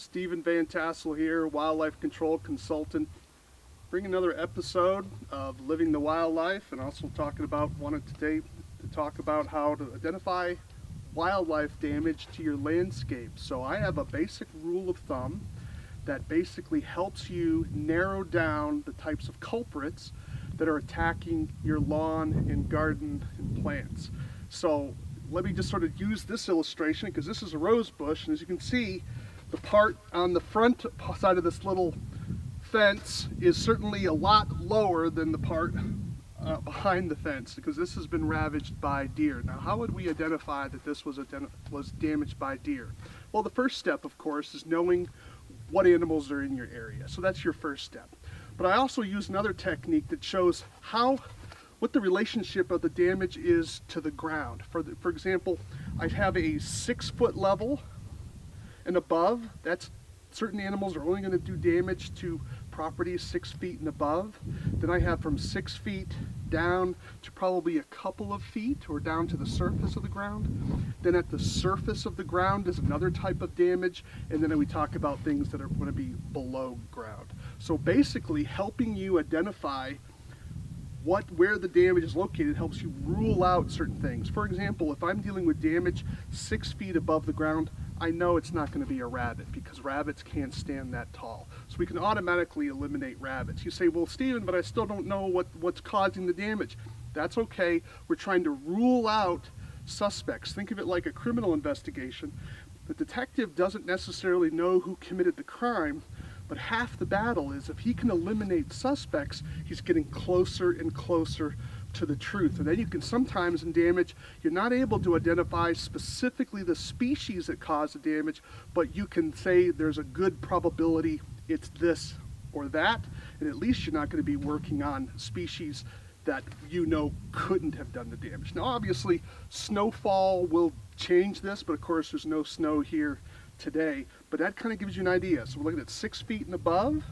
Stephen Vantassel here, wildlife control consultant. Bring another episode of Living the Wildlife, and also wanted today to talk about how to identify wildlife damage to your landscape. So I have a basic rule of thumb that basically helps you narrow down the types of culprits that are attacking your lawn and garden and plants. So let me just sort of use this illustration because this is a rose bush, and as you can see, the part on the front side of this little fence is certainly a lot lower than the part behind the fence, because this has been ravaged by deer. Now, how would we identify that this was damaged by deer? Well, the first step, of course, is knowing what animals are in your area. So that's your first step. But I also use another technique that shows what the relationship of the damage is to the ground. For example, I have a 6-foot level and above. That's certain animals are only going to do damage to properties 6 feet and above. Then I have from 6 feet down to probably a couple of feet, or down to the surface of the ground. Then at the surface of the ground is another type of damage, and then we talk about things that are going to be below ground. So basically, helping you identify where the damage is located helps you rule out certain things. For example, if I'm dealing with damage 6 feet above the ground, I know it's not going to be a rabbit, because rabbits can't stand that tall. So we can automatically eliminate rabbits. You say, well, Stephen, but I still don't know what's causing the damage. That's okay. We're trying to rule out suspects. Think of it like a criminal investigation. The detective doesn't necessarily know who committed the crime, but half the battle is if he can eliminate suspects, he's getting closer and closer to the truth. And then you can sometimes in damage, you're not able to identify specifically the species that caused the damage, but you can say there's a good probability it's this or that, and at least you're not going to be working on species that you know couldn't have done the damage. Now obviously snowfall will change this, but of course there's no snow here today, but that kind of gives you an idea. So we're looking at 6 feet and above,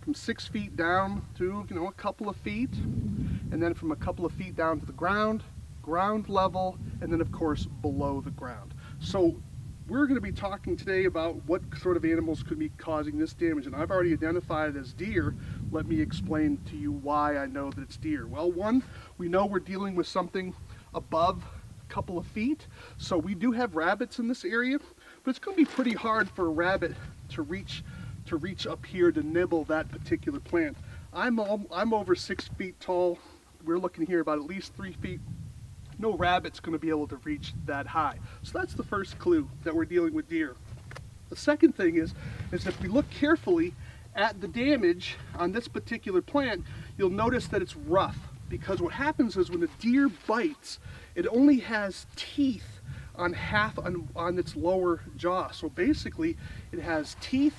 from 6 feet down to a couple of feet, and then from a couple of feet down to the ground level, and then of course below the ground. So we're going to be talking today about what sort of animals could be causing this damage, and I've already identified it as deer. Let me explain to you why I know that it's deer. Well, one, we know we're dealing with something above a couple of feet, so we do have rabbits in this area, but it's going to be pretty hard for a rabbit to reach up here to nibble that particular plant. I'm over 6 feet tall. We're looking here about at least 3 feet. No rabbit's going to be able to reach that high. So that's the first clue that we're dealing with deer. The second thing is if we look carefully at the damage on this particular plant, you'll notice that it's rough, because what happens is when a deer bites, it only has teeth on its lower jaw. So basically it has teeth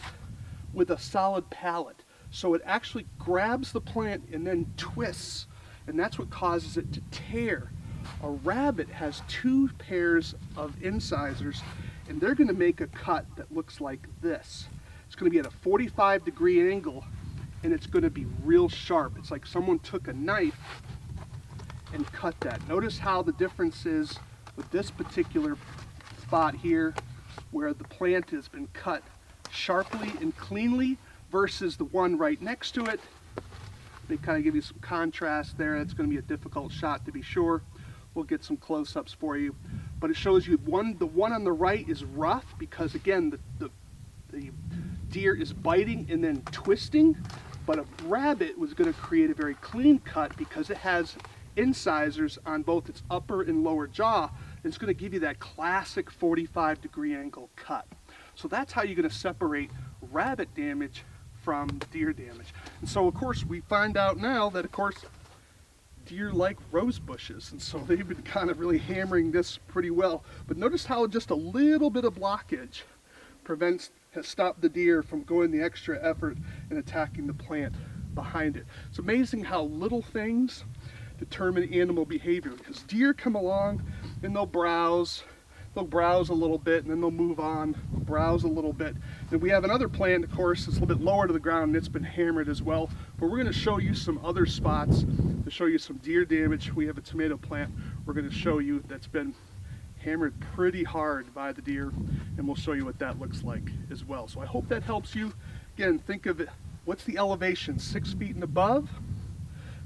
with a solid palate. So it actually grabs the plant and then twists, and that's what causes it to tear. A rabbit has 2 pairs of incisors, and they're going to make a cut that looks like this. It's going to be at a 45-degree angle, and it's going to be real sharp. It's like someone took a knife and cut that. Notice how the difference is with this particular spot here, where the plant has been cut sharply and cleanly, versus the one right next to it. They kind of give you some contrast there. It's going to be a difficult shot to be sure. We'll get some close-ups for you, but it shows you the one on the right is rough, because again the deer is biting and then twisting, but a rabbit was going to create a very clean cut because it has incisors on both its upper and lower jaw. It's going to give you that classic 45-degree angle cut. So that's how you're going to separate rabbit damage from deer damage. And so of course we find out now that of course deer like rose bushes, and so they've been kind of really hammering this pretty well. But notice how just a little bit of blockage has stopped the deer from going the extra effort and attacking the plant behind it. It's amazing how little things determine animal behavior, because deer come along and they'll browse a little bit, and then they'll move on, browse a little bit. Then we have another plant, of course, that's a little bit lower to the ground, and it's been hammered as well. But we're going to show you some other spots to show you some deer damage. We have a tomato plant we're going to show you that's been hammered pretty hard by the deer, and we'll show you what that looks like as well. So I hope that helps you. Again, think of it, what's the elevation? 6 feet and above,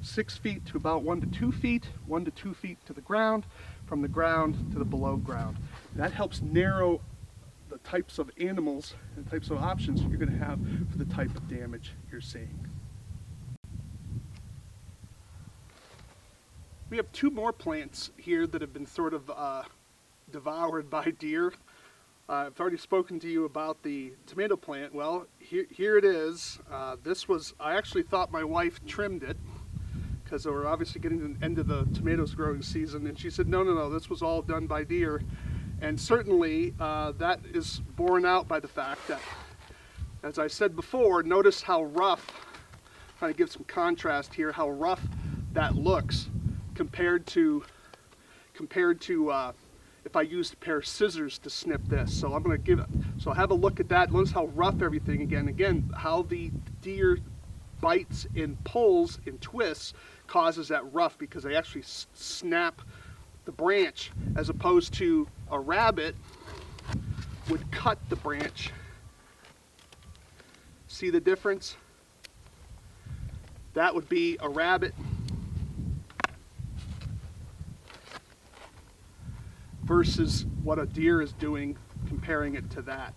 6 feet to about 1 to 2 feet, 1 to 2 feet to the ground, from the ground to the below ground. That helps narrow the types of animals and types of options you're going to have for the type of damage you're seeing. We have 2 more plants here that have been sort of devoured by deer. I've already spoken to you about the tomato plant. Well, here it is. I actually thought my wife trimmed it because we're obviously getting to the end of the tomatoes growing season, and she said, no, this was all done by deer. And certainly that is borne out by the fact that, as I said before, notice how rough, trying to give some contrast here, how rough that looks compared to if I used a pair of scissors to snip this. So I'm going to have a look at that. Notice how rough everything again, how the deer bites and pulls and twists causes that rough, because they actually snap the branch, as opposed to a rabbit would cut the branch. See the difference? That would be a rabbit versus what a deer is doing, comparing it to that.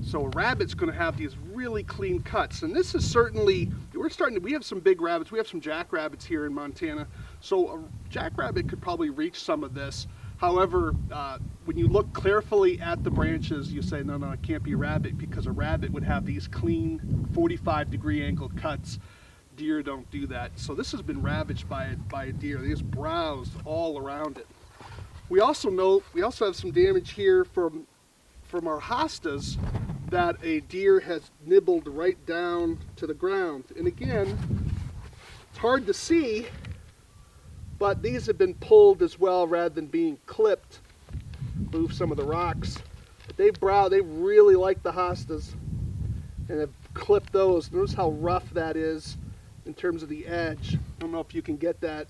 So a rabbit's going to have these really clean cuts, and this is certainly, we have some big rabbits, we have some jackrabbits here in Montana, so a jackrabbit could probably reach some of this. However, when you look carefully at the branches, you say, no, it can't be a rabbit, because a rabbit would have these clean 45-degree angle cuts. Deer don't do that. So this has been ravaged by a deer. They just browsed all around it. We also have some damage here from our hostas that a deer has nibbled right down to the ground. And again, it's hard to see, but these have been pulled as well rather than being clipped. Move some of the rocks. But they really like the hostas and have clipped those. Notice how rough that is in terms of the edge. I don't know if you can get that,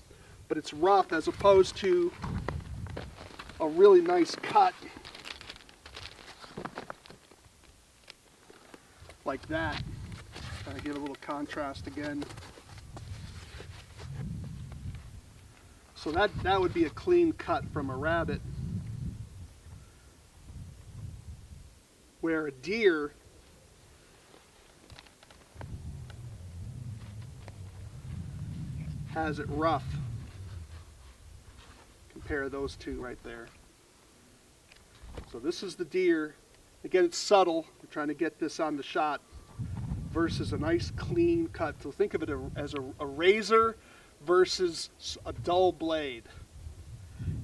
but it's rough as opposed to a really nice cut like that. Trying to get a little contrast again. So that would be a clean cut from a rabbit, where a deer has it rough. Compare those two right there. So this is the deer. Again, it's subtle. We're trying to get this on the shot versus a nice clean cut. So think of it as a razor versus a dull blade.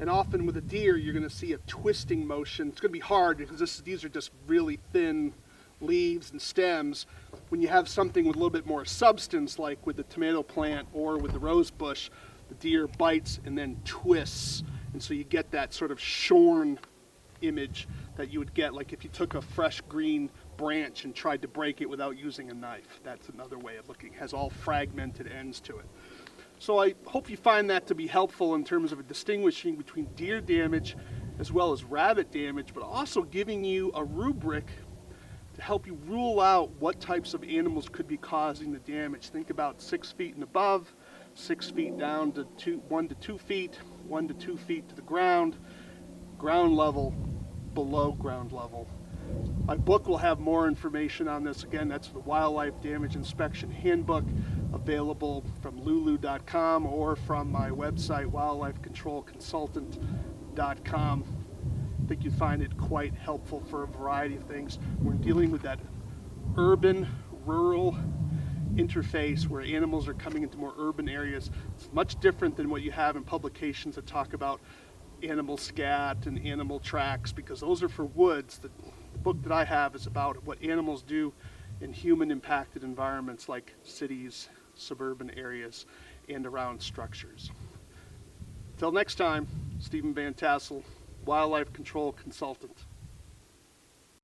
And often with a deer, you're going to see a twisting motion. It's going to be hard because these are just really thin leaves and stems. When you have something with a little bit more substance, like with the tomato plant or with the rose bush, the deer bites and then twists, and so you get that sort of shorn image that you would get like if you took a fresh green branch and tried to break it without using a knife. That's another way of looking. It has all fragmented ends to it. So I hope you find that to be helpful in terms of distinguishing between deer damage as well as rabbit damage, but also giving you a rubric to help you rule out what types of animals could be causing the damage. Think about 6 feet and above, 6 feet down to 1 to 2 feet, 1 to 2 feet to the ground, ground level, below ground level. My book will have more information on this. Again, that's the Wildlife Damage Inspection Handbook, available from lulu.com or from my website, wildlifecontrolconsultant.com. I think you'd find it quite helpful for a variety of things. We're dealing with that urban-rural interface where animals are coming into more urban areas. It's much different than what you have in publications that talk about animal scat and animal tracks, because those are for woods. The book that I have is about what animals do in human impacted environments like cities, suburban areas, and around structures. Until next time, Stephen Vantassel, Wildlife Control Consultant.